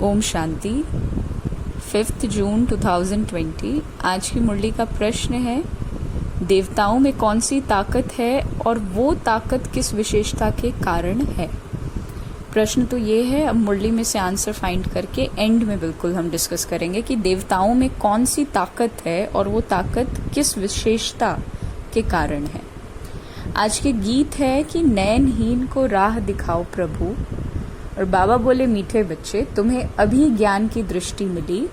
ओम शांति। 5 जून 2020। आज की मुरली का प्रश्न है, देवताओं में कौन सी ताकत है और वो ताकत किस विशेषता के कारण है। प्रश्न तो ये है, अब मुरली में से आंसर फाइंड करके एंड में बिल्कुल हम डिस्कस करेंगे कि देवताओं में कौन सी ताकत है और वो ताकत किस विशेषता के कारण है। आज के गीत है कि नयनहीन को राह दिखाओ प्रभु, और बाबा बोले मीठे बच्चे तुम्हें अभी ज्ञान की दृष्टि मिली,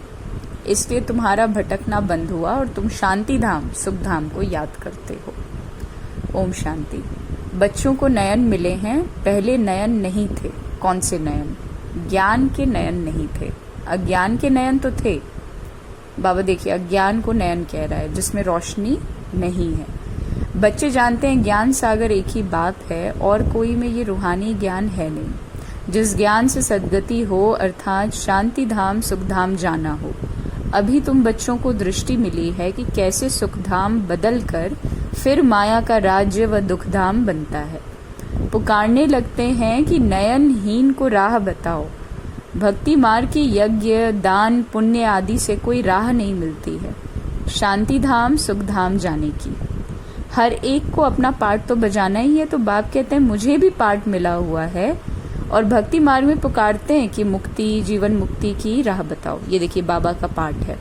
इसलिए तुम्हारा भटकना बंद हुआ और तुम शांति धाम सुख धाम को याद करते हो। ओम शांति। बच्चों को नयन मिले हैं, पहले नयन नहीं थे। कौन से नयन? ज्ञान के नयन नहीं थे, अज्ञान के नयन तो थे। बाबा देखिए अज्ञान को नयन कह रहा है जिसमें रोशनी नहीं है। बच्चे जानते हैं ज्ञान सागर एक ही बात है और कोई में ये रूहानी ज्ञान है नहीं। जिस ज्ञान से सद्गति हो अर्थात शांति धाम सुख धाम जाना हो। अभी तुम बच्चों को दृष्टि मिली है कि कैसे सुख धाम बदल कर फिर माया का राज्य व दुख धाम बनता है। पुकारने लगते हैं कि नयनहीन को राह बताओ। भक्ति मार्ग की यज्ञ दान पुण्य आदि से कोई राह नहीं मिलती है शांति धाम सुख धाम जाने की। हर एक को अपना पार्ट तो बजाना ही है, तो बाप कहते हैं मुझे भी पार्ट मिला हुआ है और भक्ति मार्ग में पुकारते हैं कि मुक्ति जीवन मुक्ति की राह बताओ। ये देखिए बाबा का पार्ट है।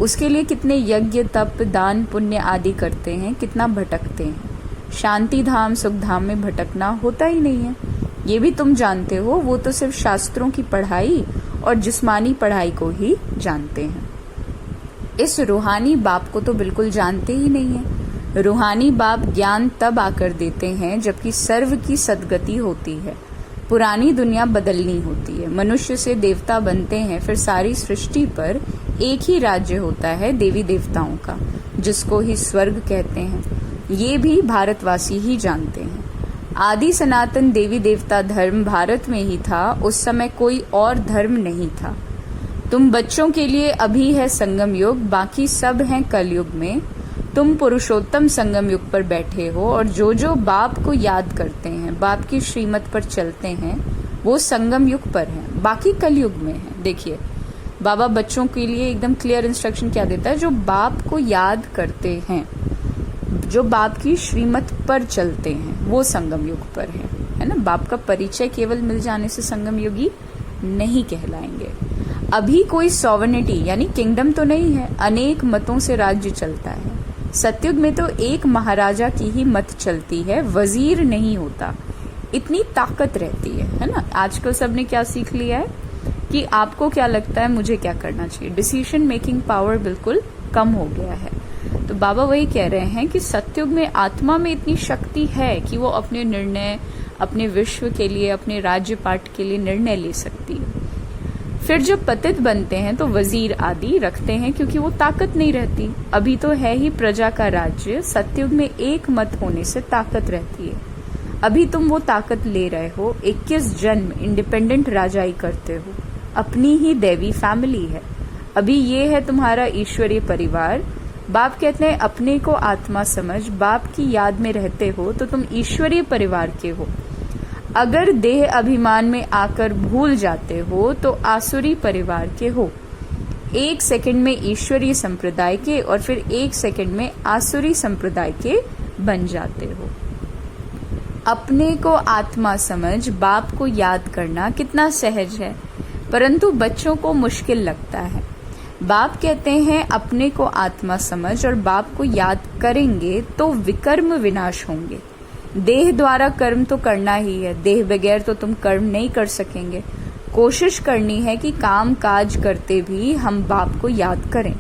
उसके लिए कितने यज्ञ तप दान पुण्य आदि करते हैं, कितना भटकते हैं। शांति धाम सुख धाम में भटकना होता ही नहीं है, ये भी तुम जानते हो। वो तो सिर्फ शास्त्रों की पढ़ाई और जिस्मानी पढ़ाई को ही जानते हैं। इस रूहानी बाप को तो बिल्कुल जानते ही नहीं है। रूहानी बाप ज्ञान तब आकर देते हैं जबकि सर्व की सद्गति होती है, पुरानी दुनिया बदलनी होती है। मनुष्य से देवता बनते हैं, फिर सारी सृष्टि पर एक ही राज्य होता है देवी देवताओं का, जिसको ही स्वर्ग कहते हैं। ये भी भारतवासी ही जानते हैं। आदि सनातन देवी देवता धर्म भारत में ही था, उस समय कोई और धर्म नहीं था। तुम बच्चों के लिए अभी है संगम युग, बाकी सब हैं कलयुग में। तुम पुरुषोत्तम संगम युग पर बैठे हो और जो बाप को याद करते हैं, बाप की श्रीमत पर चलते हैं, वो संगम युग पर हैं, बाकी कलयुग में हैं। देखिए बाबा बच्चों के लिए एकदम क्लियर इंस्ट्रक्शन क्या देता है, जो बाप को याद करते हैं, जो बाप की श्रीमत पर चलते हैं, वो संगम युग पर है ना। बाप का परिचय केवल मिल जाने से संगम युगी नहीं कहलाएंगे। अभी कोई सॉवर्निटी यानी किंगडम तो नहीं है, अनेक मतों से राज्य चलता है। सतयुग में तो एक महाराजा की ही मत चलती है, वजीर नहीं होता। इतनी ताकत रहती है ना। आजकल सबने क्या सीख लिया है कि आपको क्या लगता है मुझे क्या करना चाहिए, डिसीजन मेकिंग पावर बिल्कुल कम हो गया है। तो बाबा वही कह रहे हैं कि सतयुग में आत्मा में इतनी शक्ति है कि वो अपने निर्णय अपने विश्व के लिए अपने राज्य पाठ के लिए निर्णय ले सकती है। फिर जब पतित बनते हैं तो वजीर आदि रखते हैं क्योंकि वो ताकत नहीं रहती। अभी तो है ही प्रजा का राज्य, सतयुग में एक मत होने से ताकत रहती है। अभी तुम वो ताकत ले रहे हो, 21 जन्म इंडिपेंडेंट राजाई करते हो, अपनी ही देवी फैमिली है। अभी ये है तुम्हारा ईश्वरीय परिवार। बाप कहते हैं अपने को आत्मा समझ, बाप की याद में रहते हो तो तुम ईश्वरीय परिवार के हो। अगर देह अभिमान में आकर भूल जाते हो तो आसुरी परिवार के हो। 1 सेकंड में ईश्वरीय संप्रदाय के और फिर 1 सेकंड में आसुरी संप्रदाय के बन जाते हो। अपने को आत्मा समझ, बाप को याद करना कितना सहज है, परंतु बच्चों को मुश्किल लगता है। बाप कहते हैं अपने को आत्मा समझ और बाप को याद करेंगे तो विकर्म विनाश होंगे। देह द्वारा कर्म तो करना ही है, देह बगैर तो तुम कर्म नहीं कर सकेंगे। कोशिश करनी है कि काम काज करते भी हम बाप को याद करें,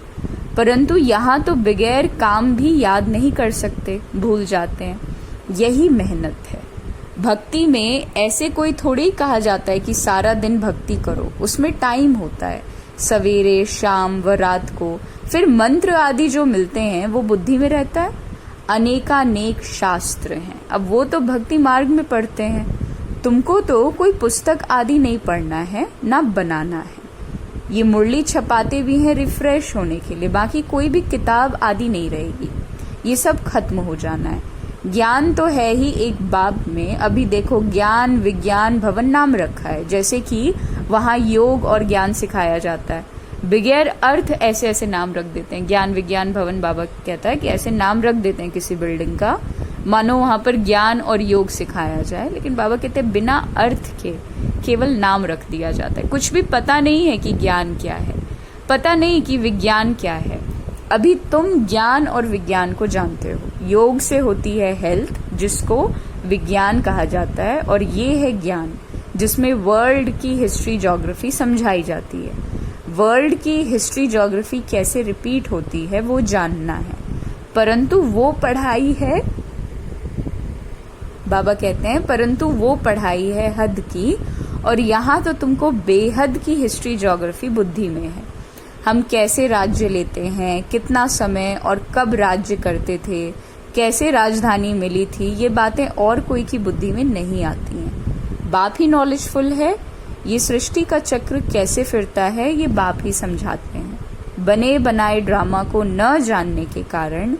परंतु यहाँ तो बगैर काम भी याद नहीं कर सकते, भूल जाते हैं। यही मेहनत है। भक्ति में ऐसे कोई थोड़ी कहा जाता है कि सारा दिन भक्ति करो, उसमें टाइम होता है, सवेरे शाम व रात को। फिर मंत्र आदि जो मिलते हैं वो बुद्धि में रहता है। अनेकानेक शास्त्र हैं, अब वो तो भक्ति मार्ग में पढ़ते हैं। तुमको तो कोई पुस्तक आदि नहीं पढ़ना है ना बनाना है। ये मुरली छपाते भी हैं रिफ्रेश होने के लिए, बाकी कोई भी किताब आदि नहीं रहेगी। ये सब खत्म हो जाना है। ज्ञान तो है ही एक बाप में। अभी देखो ज्ञान विज्ञान भवन नाम रखा है, जैसे कि वहाँ योग और ज्ञान सिखाया जाता है। बगैर अर्थ ऐसे ऐसे नाम रख देते हैं। ज्ञान विज्ञान भवन, बाबा कहता है कि ऐसे नाम रख देते हैं किसी बिल्डिंग का, मानो वहाँ पर ज्ञान और योग सिखाया जाए। लेकिन बाबा कहते हैं बिना अर्थ के केवल नाम रख दिया जाता है। कुछ भी पता नहीं है कि ज्ञान क्या है, पता नहीं कि विज्ञान क्या है। अभी तुम ज्ञान और विज्ञान को जानते हो। योग से होती है हेल्थ, जिसको विज्ञान कहा जाता है, और ये है ज्ञान, जिसमें वर्ल्ड की हिस्ट्री ज्योग्राफी समझाई जाती है। वर्ल्ड की हिस्ट्री ज्योग्राफी कैसे रिपीट होती है वो जानना है, परंतु वो पढ़ाई है, बाबा कहते हैं, परंतु वो पढ़ाई है हद की, और यहाँ तो तुमको बेहद की हिस्ट्री ज्योग्राफी बुद्धि में है। हम कैसे राज्य लेते हैं, कितना समय और कब राज्य करते थे, कैसे राजधानी मिली थी, ये बातें और कोई की बुद्धि में नहीं आती हैं। बाप ही नॉलेजफुल है। ये सृष्टि का चक्र कैसे फिरता है ये बाप ही समझाते हैं। बने बनाए ड्रामा को न जानने के कारण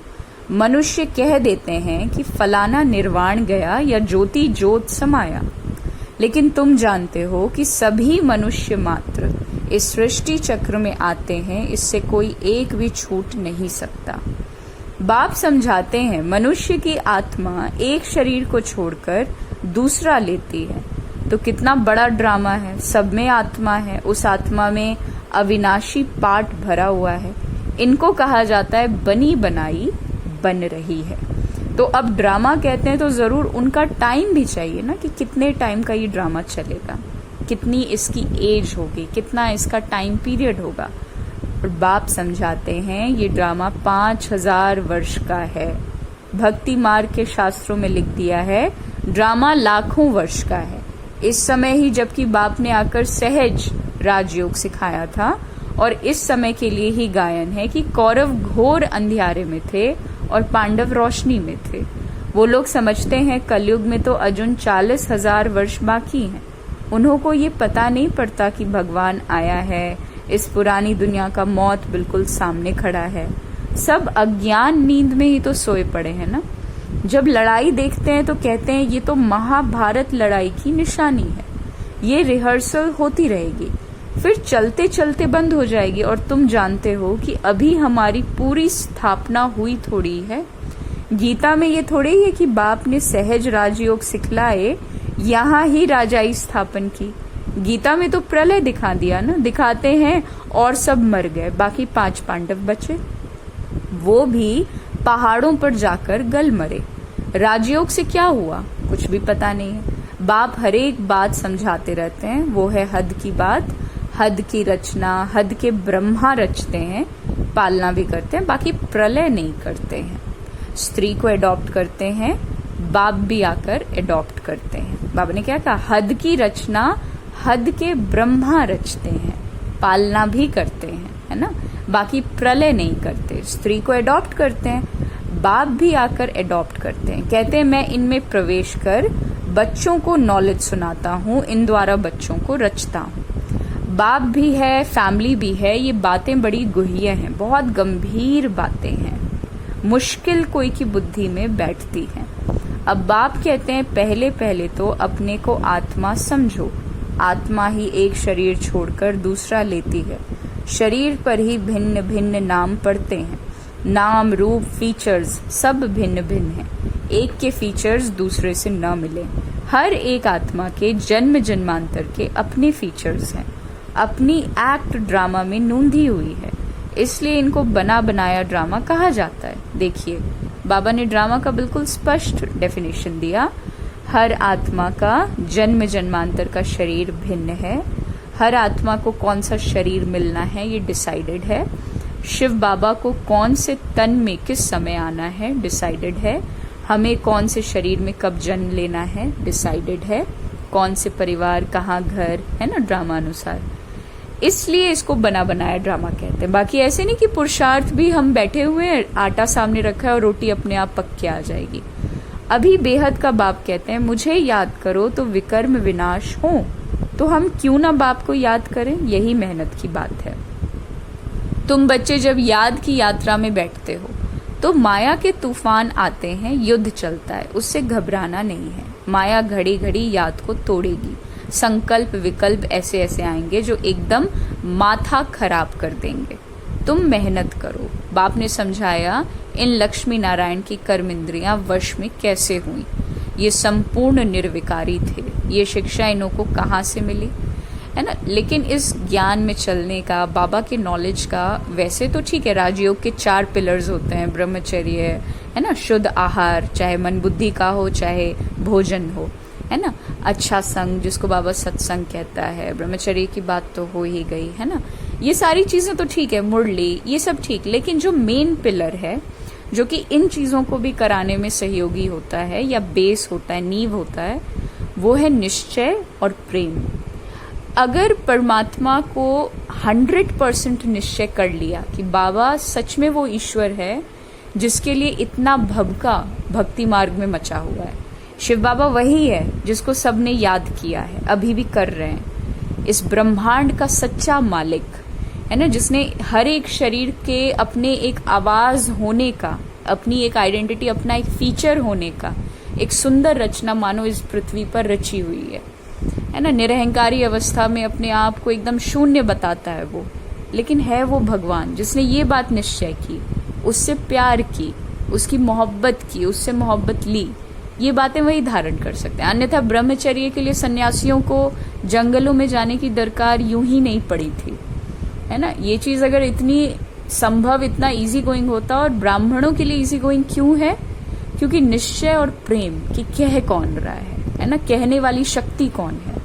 मनुष्य कह देते हैं कि फलाना निर्वाण गया या ज्योति ज्योत समाया। लेकिन तुम जानते हो कि सभी मनुष्य मात्र इस सृष्टि चक्र में आते हैं, इससे कोई एक भी छूट नहीं सकता। बाप समझाते हैं मनुष्य की आत्मा एक शरीर को छोड़कर दूसरा लेती है, तो कितना बड़ा ड्रामा है। सब में आत्मा है, उस आत्मा में अविनाशी पाठ भरा हुआ है। इनको कहा जाता है बनी बनाई बन रही है। तो अब ड्रामा कहते हैं तो जरूर उनका टाइम भी चाहिए ना, कि कितने टाइम का ये ड्रामा चलेगा, कितनी इसकी एज होगी, कितना इसका टाइम पीरियड होगा। और बाप समझाते हैं ये ड्रामा 5000 वर्ष का है। भक्ति मार्ग के शास्त्रों में लिख दिया है ड्रामा लाखों वर्ष का है। इस समय ही जबकि बाप ने आकर सहज राजयोग सिखाया था, और इस समय के लिए ही गायन है कि कौरव घोर अंधियारे में थे और पांडव रोशनी में थे। वो लोग समझते हैं कलयुग में तो अजुन 40,000 वर्ष बाकी हैं। उन्हों को ये पता नहीं पड़ता कि भगवान आया है, इस पुरानी दुनिया का मौत बिल्कुल सामने खड़ा है। सब अज्ञान नींद में ही तो सोए पड़े हैं ना। जब लड़ाई देखते हैं तो कहते हैं ये तो महाभारत लड़ाई की निशानी है, ये रिहर्सल होती रहेगी, फिर चलते चलते बंद हो जाएगी। और तुम जानते हो कि अभी हमारी पूरी स्थापना हुई थोड़ी है। गीता में ये थोड़े ही है कि बाप ने सहज राजयोग सिखलाए, यहाँ ही राजाई स्थापन की। गीता में तो प्रलय दिखा दिया ना, दिखाते हैं और सब मर गए, बाकी 5 पांडव बचे, वो भी पहाड़ों पर जाकर गल मरे। राजयोग से क्या हुआ कुछ भी पता नहीं है। बाप हर एक बात समझाते रहते हैं। वो है हद की बात, हद की रचना, हद के ब्रह्मा रचते हैं, पालना भी करते हैं, बाकी प्रलय नहीं करते हैं। स्त्री को एडॉप्ट करते हैं, बाप भी आकर एडॉप्ट करते हैं। बाबा ने क्या कहा, हद की रचना हद के ब्रह्मा रचते हैं, पालना भी करते हैं, है ना, बाकी प्रलय नहीं करते। स्त्री को एडॉप्ट करते हैं, बाप भी आकर एडॉप्ट करते हैं। कहते हैं मैं इनमें प्रवेश कर बच्चों को नॉलेज सुनाता हूँ, इन द्वारा बच्चों को रचता हूँ। बाप भी है, फैमिली भी है। ये बातें बड़ी गुह्य हैं, बहुत गंभीर बातें हैं, मुश्किल कोई की बुद्धि में बैठती हैं। अब बाप कहते हैं पहले पहले तो अपने को आत्मा समझो। आत्मा ही एक शरीर छोड़कर दूसरा लेती है। शरीर पर ही भिन्न भिन्न नाम पड़ते हैं। नाम, रूप, फीचर्स सब भिन्न भिन्न हैं। एक के फीचर्स दूसरे से न मिले। हर एक आत्मा के जन्म जन्मांतर के अपने फीचर्स हैं, अपनी एक्ट ड्रामा में नूंधी हुई है, इसलिए इनको बना बनाया ड्रामा कहा जाता है। देखिए बाबा ने ड्रामा का बिल्कुल स्पष्ट डेफिनेशन दिया। हर आत्मा का जन्म जन्मांतर का शरीर भिन्न है। हर आत्मा को कौन सा शरीर मिलना है ये डिसाइडेड है। शिव बाबा को कौन से तन में किस समय आना है डिसाइडेड है। हमें कौन से शरीर में कब जन्म लेना है डिसाइडेड है। कौन से परिवार, कहाँ घर, है ना, ड्रामा अनुसार। इसलिए इसको बना बनाया ड्रामा कहते हैं। बाकी ऐसे नहीं कि पुरुषार्थ भी हम बैठे हुए हैं, आटा सामने रखा है और रोटी अपने आप पक के आ जाएगी। अभी बेहद का बाप कहते हैं मुझे याद करो तो विकर्म विनाश हो। तो हम क्यों ना बाप को याद करें, यही मेहनत की बात है। तुम बच्चे जब याद की यात्रा में बैठते हो तो माया के तूफान आते हैं, युद्ध चलता है, उससे घबराना नहीं है। माया घड़ी घड़ी याद को तोड़ेगी। संकल्प विकल्प ऐसे ऐसे आएंगे जो एकदम माथा खराब कर देंगे। तुम मेहनत करो। बाप ने समझाया इन लक्ष्मी नारायण की कर्म इंद्रियां वश में कैसे हुई। ये संपूर्ण निर्विकारी थे। ये शिक्षा इन्हों को कहाँ से मिली, है ना। लेकिन इस ज्ञान में चलने का, बाबा के नॉलेज का, वैसे तो ठीक है, राजयोग के 4 पिलर्स होते हैं, ब्रह्मचर्य, है ना, शुद्ध आहार, चाहे मन बुद्धि का हो चाहे भोजन हो, है ना, अच्छा संग जिसको बाबा सत्संग कहता है, ब्रह्मचर्य की बात तो हो ही गई, है ना। ये सारी चीजें तो ठीक है, मुरली, ये सब ठीक, लेकिन जो मेन पिलर है जो कि इन चीजों को भी कराने में सहयोगी होता है या बेस होता है, नींव होता है, वो है निश्चय और प्रेम। अगर परमात्मा को 100% निश्चय कर लिया कि बाबा सच में वो ईश्वर है जिसके लिए इतना भभका भक्ति मार्ग में मचा हुआ है, शिव बाबा वही है जिसको सबने याद किया है, अभी भी कर रहे हैं, इस ब्रह्मांड का सच्चा मालिक है ना, जिसने हर एक शरीर के अपने एक आवाज होने का, अपनी एक आइडेंटिटी, अपना एक फीचर होने का एक सुंदर रचना मानो इस पृथ्वी पर रची हुई है ना। निरहंकारी अवस्था में अपने आप को एकदम शून्य बताता है वो, लेकिन है वो भगवान जिसने ये बात निश्चय की, उससे प्यार की, उसकी मोहब्बत की, उससे मोहब्बत ली। ये बातें वही धारण कर सकते हैं। अन्यथा ब्रह्मचर्य के लिए सन्यासियों को जंगलों में जाने की दरकार यूं ही नहीं पड़ी थी, है ना। ये चीज अगर इतनी संभव, इतना इजी गोइंग होता, और ब्राह्मणों के लिए इजी गोइंग क्यों है? क्योंकि निश्चय और प्रेम कि कह कौन रहा है ना, कहने वाली शक्ति कौन है,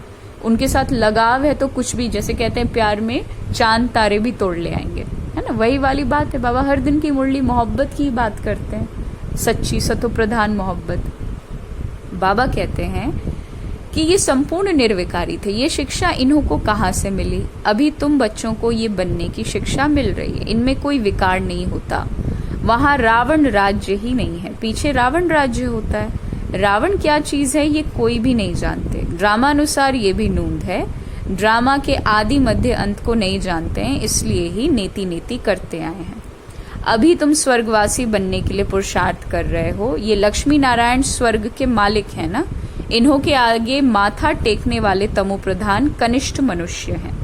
उनके साथ लगाव है तो कुछ भी, जैसे कहते हैं प्यार में चांद तारे भी तोड़ ले आएंगे, है ना। वही वाली बात है। बाबा हर दिन की मुरली मोहब्बत की बात करते हैं, सच्ची सतो प्रधान मोहब्बत। बाबा कहते हैं कि ये संपूर्ण निर्विकारी थे। ये शिक्षा इन्हों को कहाँ से मिली? अभी तुम बच्चों को ये बनने की शिक्षा मिल रही है, इनमें कोई विकार नहीं होता। वहां रावण राज्य ही नहीं है, पीछे रावण राज्य होता है। रावण क्या चीज है ये कोई भी नहीं जानते। ड्रामानुसार ये भी नूंद है, ड्रामा के आदि मध्य अंत को नहीं जानते हैं, इसलिए ही नेति नेति करते आए हैं। अभी तुम स्वर्गवासी बनने के लिए पुरुषार्थ कर रहे हो। ये लक्ष्मी नारायण स्वर्ग के मालिक हैं ना, इन्हों के आगे माथा टेकने वाले तमो प्रधान कनिष्ठ मनुष्य हैं।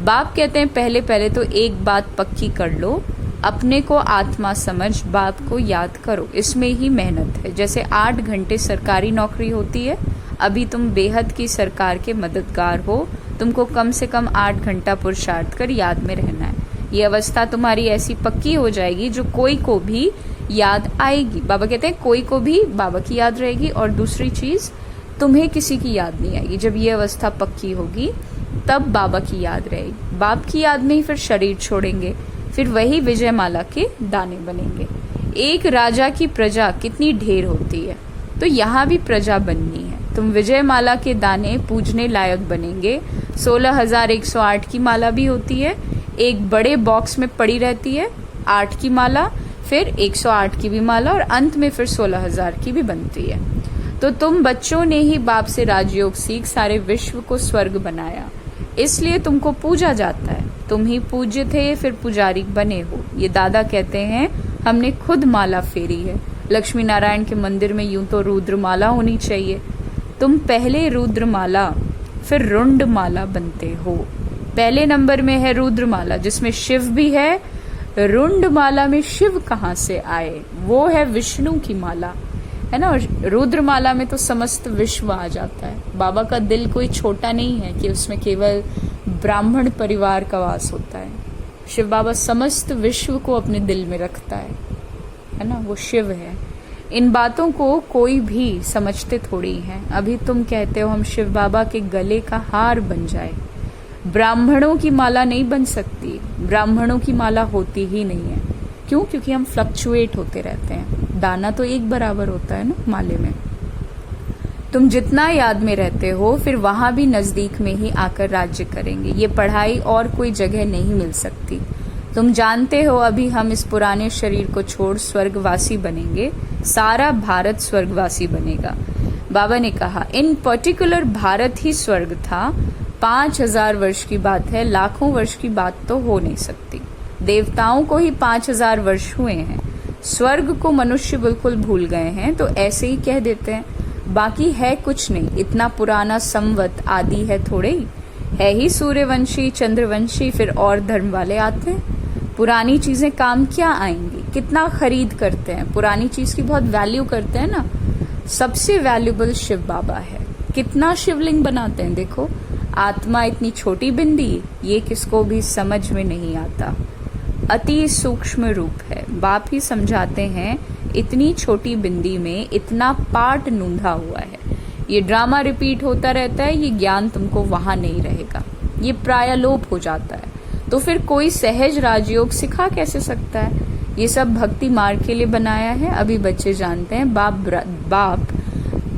बाप कहते हैं पहले पहले तो एक बात पक्की कर लो, अपने को आत्मा समझ बाप को याद करो, इसमें ही मेहनत है। जैसे 8 घंटे सरकारी नौकरी होती है, अभी तुम बेहद की सरकार के मददगार हो, तुमको कम से कम 8 घंटा पुरुषार्थ कर याद में रहना है। ये अवस्था तुम्हारी ऐसी पक्की हो जाएगी जो कोई को भी याद आएगी। बाबा कहते हैं कोई को भी बाबा की याद रहेगी, और दूसरी चीज तुम्हें किसी की याद नहीं आएगी। जब ये अवस्था पक्की होगी तब बाबा की याद रहेगी। बाप की याद में ही फिर शरीर छोड़ेंगे, फिर वही विजय माला के दाने बनेंगे। एक राजा की प्रजा कितनी ढेर होती है, तो यहाँ भी प्रजा बननी है। तुम विजय माला के दाने पूजने लायक बनेंगे। 16,108 की माला भी होती है, एक बड़े बॉक्स में पड़ी रहती है 8 की माला, फिर 108 की भी माला, और अंत में फिर 16,000 की भी बनती है। तो तुम बच्चों ने ही बाप से राजयोग सीख सारे विश्व को स्वर्ग बनाया, इसलिए तुमको पूजा जाता है। तुम ही पूज्य थे, फिर पुजारी बने हो। ये दादा कहते हैं हमने खुद माला फेरी है। लक्ष्मी नारायण के मंदिर में यूं तो रुद्र माला होनी चाहिए, तुम पहले रुद्र माला फिर रुंड माला बनते हो। पहले नंबर में है रुद्र माला जिसमें शिव भी है, रुंड माला में शिव कहाँ से आए? वो है विष्णु की माला, है ना। रुद्र माला में तो समस्त विश्व आ जाता है। बाबा का दिल कोई छोटा नहीं है कि उसमें केवल ब्राह्मण परिवार का वास होता है। शिव बाबा समस्त विश्व को अपने दिल में रखता है ना, वो शिव है। इन बातों को कोई भी समझते थोड़ी हैं। अभी तुम कहते हो हम शिव बाबा के गले का हार बन जाए, ब्राह्मणों की माला नहीं बन सकती, ब्राह्मणों की माला होती ही नहीं है। क्यों? क्योंकि हम फ्लक्चुएट होते रहते हैं, दाना तो एक बराबर होता है ना माले में। तुम जितना याद में रहते हो फिर वहां भी नजदीक में ही आकर राज्य करेंगे। ये पढ़ाई और कोई जगह नहीं मिल सकती। तुम जानते हो अभी हम इस पुराने शरीर को छोड़ स्वर्गवासी बनेंगे, सारा भारत स्वर्गवासी बनेगा। बाबा ने कहा इन पर्टिकुलर भारत ही स्वर्ग था। 5,000 वर्ष की बात है, लाखों वर्ष की बात तो हो नहीं सकती। देवताओं को ही 5,000 वर्ष हुए हैं, स्वर्ग को मनुष्य बिल्कुल भूल गए हैं, तो ऐसे ही कह देते हैं। बाकी है कुछ नहीं, इतना पुराना संवत आदि है थोड़े ही, है ही सूर्यवंशी चंद्रवंशी, फिर और धर्म वाले आते हैं। पुरानी चीजें काम क्या आएंगी, कितना खरीद करते हैं, पुरानी चीज की बहुत वैल्यू करते हैं ना। सबसे वैल्यूबल शिव बाबा है, कितना शिवलिंग बनाते हैं देखो। आत्मा इतनी छोटी बिंदी, ये किसको भी समझ में नहीं आता, अति सूक्ष्म रूप है। बाप ही समझाते हैं इतनी छोटी बिंदी में इतना पाठ नूंधा हुआ है। ये ड्रामा रिपीट होता रहता है, ये ज्ञान तुमको वहां नहीं रहेगा, ये प्रायलोप हो जाता है। तो फिर कोई सहज राजयोग सिखा कैसे सकता है? ये सब भक्ति मार्ग के लिए बनाया है। अभी बच्चे जानते हैं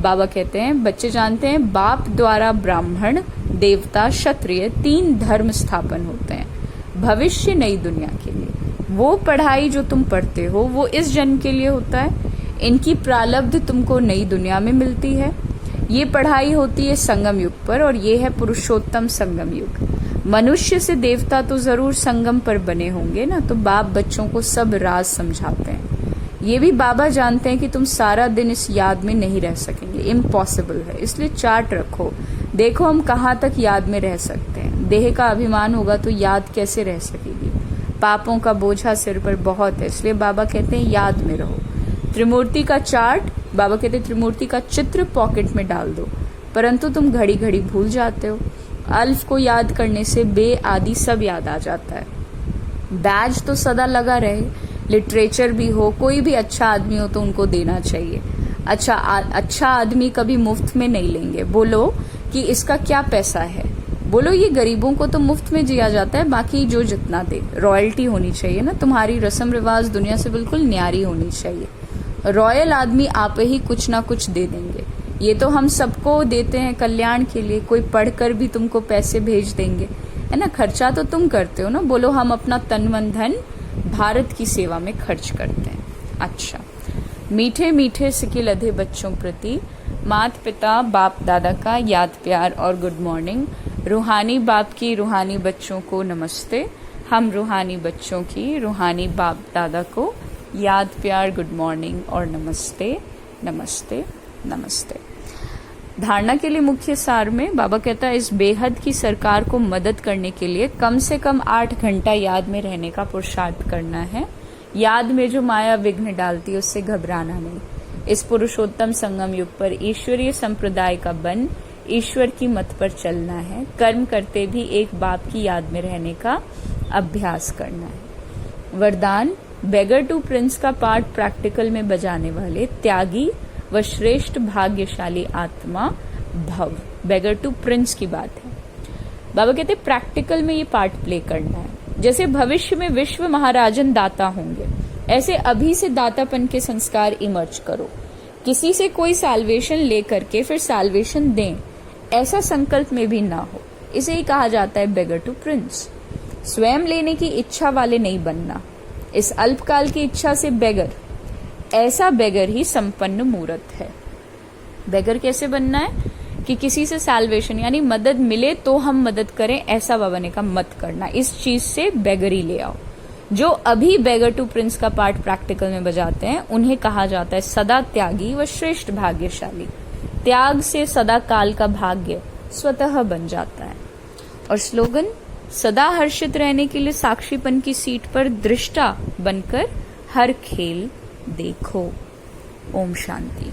बाबा कहते हैं बच्चे जानते हैं बाप द्वारा ब्राह्मण देवता क्षत्रिय 3 धर्म स्थापन होते हैं भविष्य नई दुनिया के लिए। वो पढ़ाई जो तुम पढ़ते हो वो इस जन्म के लिए होता है, इनकी प्रारब्ध तुमको नई दुनिया में मिलती है। ये पढ़ाई होती है संगम युग पर, और ये है पुरुषोत्तम संगम युग। मनुष्य से देवता तो जरूर संगम पर बने होंगे ना, तो बाप बच्चों को सब राज समझाते हैं। ये भी बाबा जानते हैं कि तुम सारा दिन इस याद में नहीं रह सकेंगे, इम्पॉसिबल है। इसलिए चार्ट रखो, देखो हम कहाँ तक याद में रह सकते हैं। देह का अभिमान होगा तो याद कैसे रह सकेगी? पापों का बोझा सिर पर बहुत है, इसलिए बाबा कहते हैं याद में रहो। त्रिमूर्ति का चार्ट, बाबा कहते हैं त्रिमूर्ति का चित्र पॉकेट में डाल दो, परंतु तुम घड़ी घड़ी भूल जाते हो। अल्फ को याद करने से बे आदि सब याद आ जाता है। बैज तो सदा लगा रहे, लिटरेचर भी हो, कोई भी अच्छा आदमी हो तो उनको देना चाहिए। अच्छा आदमी कभी मुफ्त में नहीं लेंगे। बोलो कि इसका क्या पैसा है, बोलो ये गरीबों को तो मुफ्त में जिया जाता है, बाकी जो जितना दे। रॉयल्टी होनी चाहिए ना, तुम्हारी रस्म रिवाज दुनिया से बिल्कुल न्यारी होनी चाहिए। रॉयल आदमी आप ही कुछ ना कुछ दे देंगे। ये तो हम सबको देते हैं कल्याण के लिए, कोई पढ़कर भी तुमको पैसे भेज देंगे, है ना। खर्चा तो तुम करते हो ना। बोलो हम अपना तन मन धन भारत की सेवा में खर्च करते हैं। अच्छा, मीठे मीठे सिके लधे बच्चों प्रति माता पिता बाप दादा का याद प्यार और गुड मॉर्निंग। रूहानी बाप की रूहानी बच्चों को नमस्ते। हम रूहानी बच्चों की रूहानी बाप दादा को याद प्यार गुड मॉर्निंग और नमस्ते नमस्ते नमस्ते। धारणा के लिए मुख्य सार में बाबा कहता है इस बेहद की सरकार को मदद करने के लिए कम से कम 8 घंटा याद में रहने का पुरुषार्थ करना है। याद में जो माया विघ्न डालती है उससे घबराना नहीं। इस पुरुषोत्तम संगम युग पर ईश्वरीय संप्रदाय का बन ईश्वर की मत पर चलना है। कर्म करते भी एक बाप की याद में रहने का अभ्यास करना है। वरदान, बेगर टू प्रिंस का पार्ट प्रैक्टिकल में बजाने वाले त्यागी व श्रेष्ठ भाग्यशाली आत्मा भव। बेगर टू प्रिंस की बात है। बाबा कहते प्रैक्टिकल में ये पार्ट प्ले करना है। जैसे भविष्य में विश्व महाराजन दाता होंगे, ऐसे अभी से दातापन के संस्कार इमर्ज करो। किसी से कोई साल्वेशन ले करके फिर साल्वेशन दें, ऐसा संकल्प में भी ना हो। इसे ही कहा जाता है बेगर टू प्रिंस। स्वयं लेने की इच्छा वाले नहीं बनना। इस अल्पकाल की इच्छा से बेगर, ऐसा बेगर ही संपन्न मूर्त है। बेगर कैसे बनना है कि किसी से साल्वेशन यानी मदद मिले तो हम मदद करें, ऐसा बाबा ने कहा मत करना। इस चीज से बेगरी ले आओ। जो अभी बेगर टू प्रिंस का पार्ट प्रैक्टिकल में बजाते हैं उन्हें कहा जाता है सदा त्यागी व श्रेष्ठ भाग्यशाली। त्याग से सदा काल का भाग्य स्वतः बन जाता है। और स्लोगन, सदा हर्षित रहने के लिए साक्षीपन की सीट पर दृष्टा बनकर हर खेल देखो। ओम शांति।